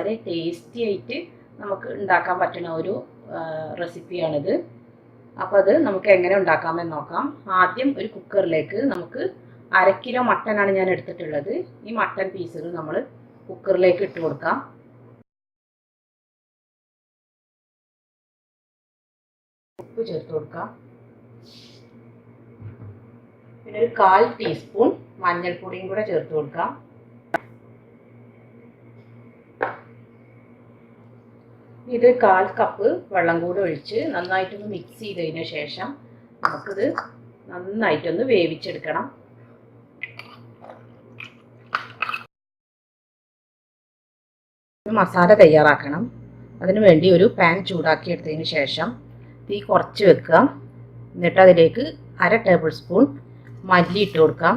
വളരെ ടേസ്റ്റി ആയിട്ട് നമുക്ക് ഉണ്ടാക്കാൻ പറ്റുന്ന ഒരു റെസിപ്പിയാണിത്. അപ്പോൾ അത് നമുക്ക് എങ്ങനെ ഉണ്ടാക്കാമെന്ന് നോക്കാം. ആദ്യം ഒരു കുക്കറിലേക്ക് നമുക്ക് 1/2 കിലോ മട്ടനാണ് ഞാൻ എടുത്തിട്ടുള്ളത്. ഈ മട്ടൻ പീസുകൾ നമ്മൾ കുക്കറിലേക്ക് ഇട്ട് കൊടുക്കാം. ഉപ്പ് ചേർത്ത് കൊടുക്കാം. പിന്നെ ഒരു 1/4 ടീസ്പൂൺ മഞ്ഞൾപ്പൊടിയും കൂടെ ചേർത്ത് കൊടുക്കാം. ഇത് 1/4 കപ്പ് വെള്ളം കൂടെ ഒഴിച്ച് നന്നായിട്ടൊന്ന് മിക്സ് ചെയ്തതിന് ശേഷം നമുക്കിത് നന്നായിട്ടൊന്ന് വേവിച്ചെടുക്കണം. മസാല തയ്യാറാക്കണം. അതിനു വേണ്ടി ഒരു പാൻ ചൂടാക്കി എടുത്തതിന് ശേഷം തീ കുറച്ച് വെക്കുക. എന്നിട്ട് അതിലേക്ക് 1/2 ടേബിൾ സ്പൂൺ മല്ലി ഇട്ട് കൊടുക്കാം.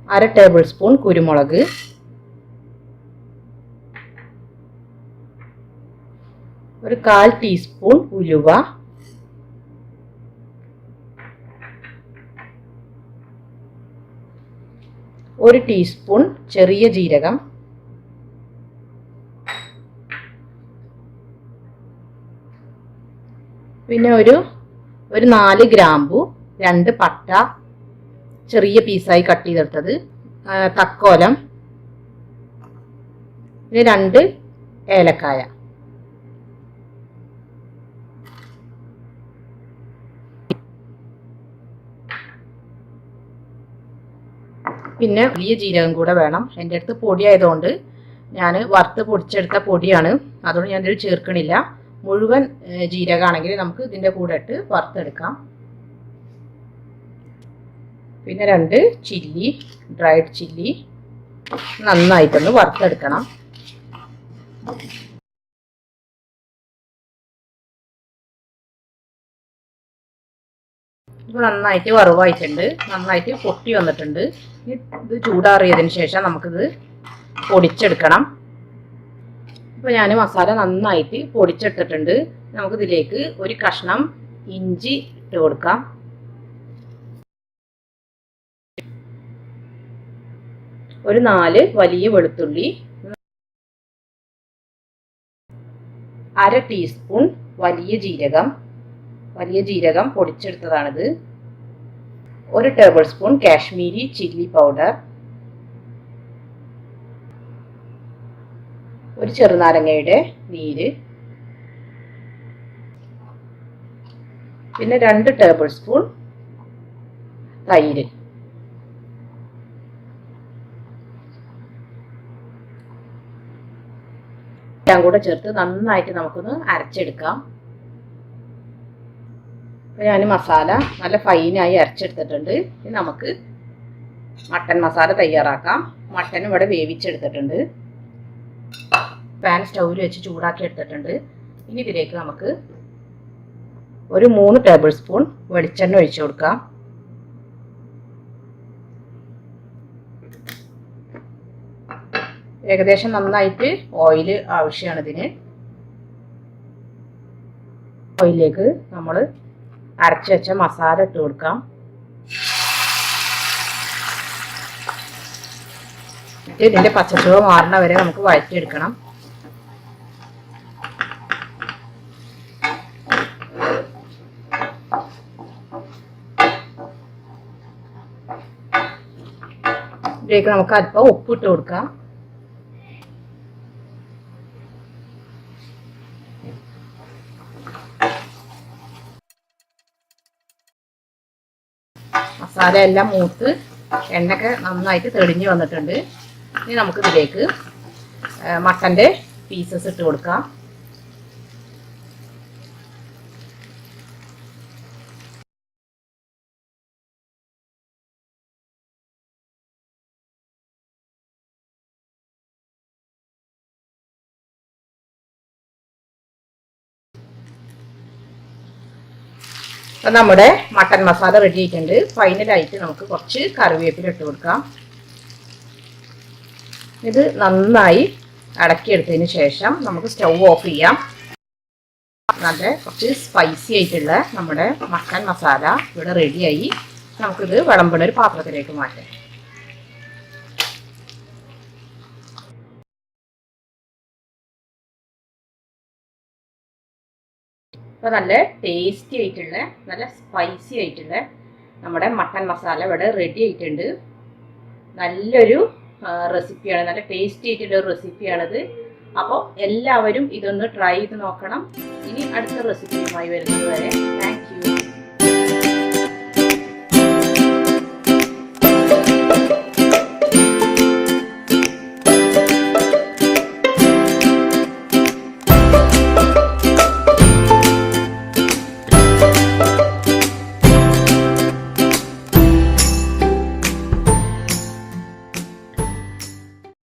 1/2 ടേബിൾ സ്പൂൺ കുരുമുളക്, ഒരു 1/4 ടീസ്പൂൺ ഉലുവ, ഒരു ടീസ്പൂൺ ചെറിയ ജീരകം, പിന്നെ ഒരു 4 ഗ്രാമ്പു, 2 പട്ട ചെറിയ പീസായി കട്ട് ചെയ്തെടുത്തത്, തക്കോലം, പിന്നെ 2 ഏലക്കായ. പിന്നെ വലിയ ജീരകം കൂടെ വേണം. എൻ്റെ അടുത്ത് പൊടി ആയതുകൊണ്ട് ഞാൻ വറുത്ത് പൊടിച്ചെടുത്ത പൊടിയാണ്, അതുകൊണ്ട് ഞാൻ ഇതിൽ ചേർക്കണില്ല. മുഴുവൻ ജീരകമാണെങ്കിൽ നമുക്ക് ഇതിൻ്റെ കൂടെ ഇട്ട് വറുത്തെടുക്കാം. പിന്നെ 2 ചില്ലി, ഡ്രൈഡ് ചില്ലി നന്നായിട്ടൊന്ന് വറുത്തെടുക്കണം. ഇപ്പോൾ നന്നായിട്ട് വറവായിട്ടുണ്ട്, നന്നായിട്ട് പൊട്ടി വന്നിട്ടുണ്ട്. ഇത് ചൂടാറിയതിന് ശേഷം നമുക്കിത് പൊടിച്ചെടുക്കണം. ഇപ്പോൾ ഞാൻ മസാല നന്നായിട്ട് പൊടിച്ചെടുത്തിട്ടുണ്ട്. നമുക്കിതിലേക്ക് ഒരു കഷ്ണം ഇഞ്ചി ഇട്ട് കൊടുക്കാം. ഒരു 4 വലിയ വെളുത്തുള്ളി, 1/2 ടീസ്പൂൺ വലിയ ജീരകം പൊടിച്ചെടുത്തതാണിത്, 1 table spoon Kashmiri chilli powder, ഒരു ചെറുനാരങ്ങയുടെ നീര്, പിന്നെ 2 ടേബിൾ സ്പൂൺ തൈര്. എല്ലാം കൂടെ ചേർത്ത് നന്നായിട്ട് നമുക്കൊന്ന് അരച്ചെടുക്കാം. ഞാൻ മസാല നല്ല ഫൈനായി അരച്ചെടുത്തിട്ടുണ്ട്. ഇനി നമുക്ക് മട്ടൻ മസാല തയ്യാറാക്കാം. മട്ടൻ ഇവിടെ വേവിച്ചെടുത്തിട്ടുണ്ട്. പാൻ സ്റ്റൗവിൽ വെച്ച് ചൂടാക്കി എടുത്തിട്ടുണ്ട്. ഇനി ഇതിലേക്ക് നമുക്ക് ഒരു 3 ടേബിൾ സ്പൂൺ വെളിച്ചെണ്ണ ഒഴിച്ചു കൊടുക്കാം. ഏകദേശം നന്നായിട്ട് ഓയിൽ ആവശ്യമാണ് ഇതിന്. ഓയിലിലേക്ക് നമ്മൾ അരച്ച് വെച്ച മസാല ഇട്ട് കൊടുക്കാം. ഇതിൻ്റെ പച്ചച്ചുവ മാറുന്ന വരെ നമുക്ക് വഴറ്റിയെടുക്കണം. ഇതിലേക്ക് നമുക്ക് അല്പം ഉപ്പിട്ട് കൊടുക്കാം. മസാല എല്ലാം മൂത്ത് എണ്ണയൊക്കെ നന്നായിട്ട് തെളിഞ്ഞ് വന്നിട്ടുണ്ട്. ഇനി നമുക്കിതിലേക്ക് മട്ടൻ്റെ പീസസ് ഇട്ട് കൊടുക്കാം. അപ്പോൾ നമ്മുടെ മട്ടൻ മസാല റെഡി ആയിട്ടുണ്ട്. ഫൈനലായിട്ട് നമുക്ക് കുറച്ച് കറിവേപ്പില ഇട്ട് കൊടുക്കാം. ഇത് നന്നായി ഇളക്കിയെടുത്തതിന് ശേഷം നമുക്ക് സ്റ്റൗ ഓഫ് ചെയ്യാം. നല്ല കുറച്ച് സ്പൈസി ആയിട്ടുള്ള നമ്മുടെ മട്ടൻ മസാല ഇവിടെ റെഡിയായി. നമുക്കിത് വിളമ്പുന്ന ഒരു പാത്രത്തിലേക്ക് മാറ്റാം. അപ്പോൾ നല്ല ടേസ്റ്റി ആയിട്ടുള്ള നല്ല സ്പൈസി ആയിട്ടുള്ള നമ്മുടെ മട്ടൻ മസാല ഇവിടെ റെഡി ആയിട്ടുണ്ട്. നല്ലൊരു റെസിപ്പിയാണ്, നല്ല ടേസ്റ്റി ആയിട്ടുള്ള ഒരു റെസിപ്പിയാണിത്. അപ്പോൾ എല്ലാവരും ഇതൊന്ന് ട്രൈ ചെയ്ത് നോക്കണം. ഇനി അടുത്ത റെസിപ്പിയുമായി വരുന്നത് വരെ താങ്ക് യു.